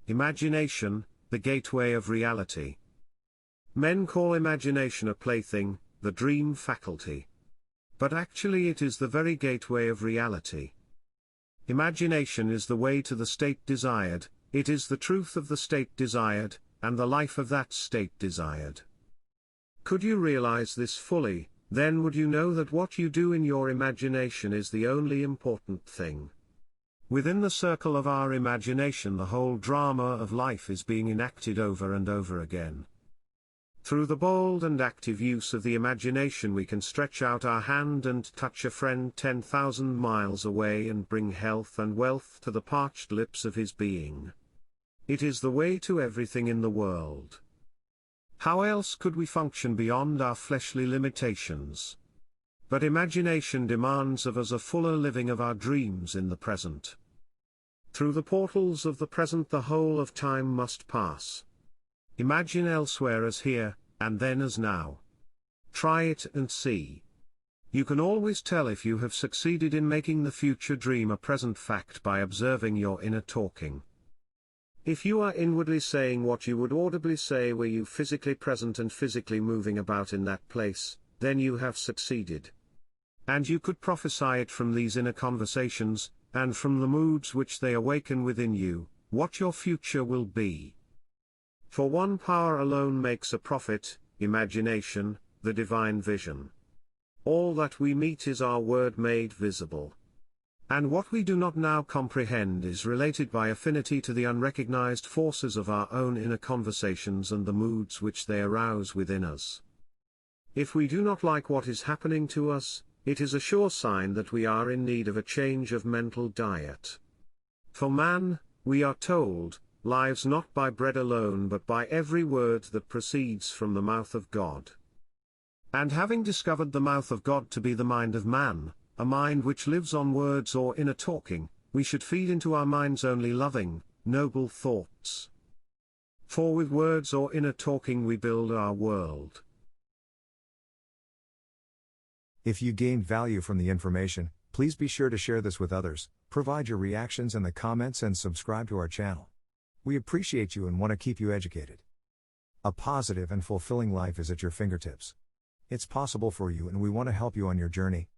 Imagination, the gateway of reality. Men call imagination a plaything, the dream faculty. But actually it is the very gateway of reality. Imagination is the way to the state desired, it is the truth of the state desired, and the life of that state desired. Could you realize this fully, then would you know that what you do in your imagination is the only important thing. Within the circle of our imagination the whole drama of life is being enacted over and over again. Through the bold and active use of the imagination we can stretch out our hand and touch a friend 10,000 miles away and bring health and wealth to the parched lips of his being. It is the way to everything in the world. How else could we function beyond our fleshly limitations? But imagination demands of us a fuller living of our dreams in the present. Through the portals of the present the whole of time must pass. Imagine elsewhere as here, and then as now. Try it and see. You can always tell if you have succeeded in making the future dream a present fact by observing your inner talking. If you are inwardly saying what you would audibly say were you physically present and physically moving about in that place, then you have succeeded. And you could prophesy it from these inner conversations, and from the moods which they awaken within you, what your future will be. For one power alone makes a prophet, imagination, the divine vision. All that we meet is our word made visible. And what we do not now comprehend is related by affinity to the unrecognized forces of our own inner conversations and the moods which they arouse within us. If we do not like what is happening to us, it is a sure sign that we are in need of a change of mental diet. For man, we are told, lives not by bread alone but by every word that proceeds from the mouth of God. And having discovered the mouth of God to be the mind of man, a mind which lives on words or inner talking, we should feed into our minds only loving, noble thoughts. For with words or inner talking we build our world. If you gained value from the information, please be sure to share this with others, provide your reactions in the comments and subscribe to our channel. We appreciate you and want to keep you educated. A positive and fulfilling life is at your fingertips. It's possible for you and we want to help you on your journey.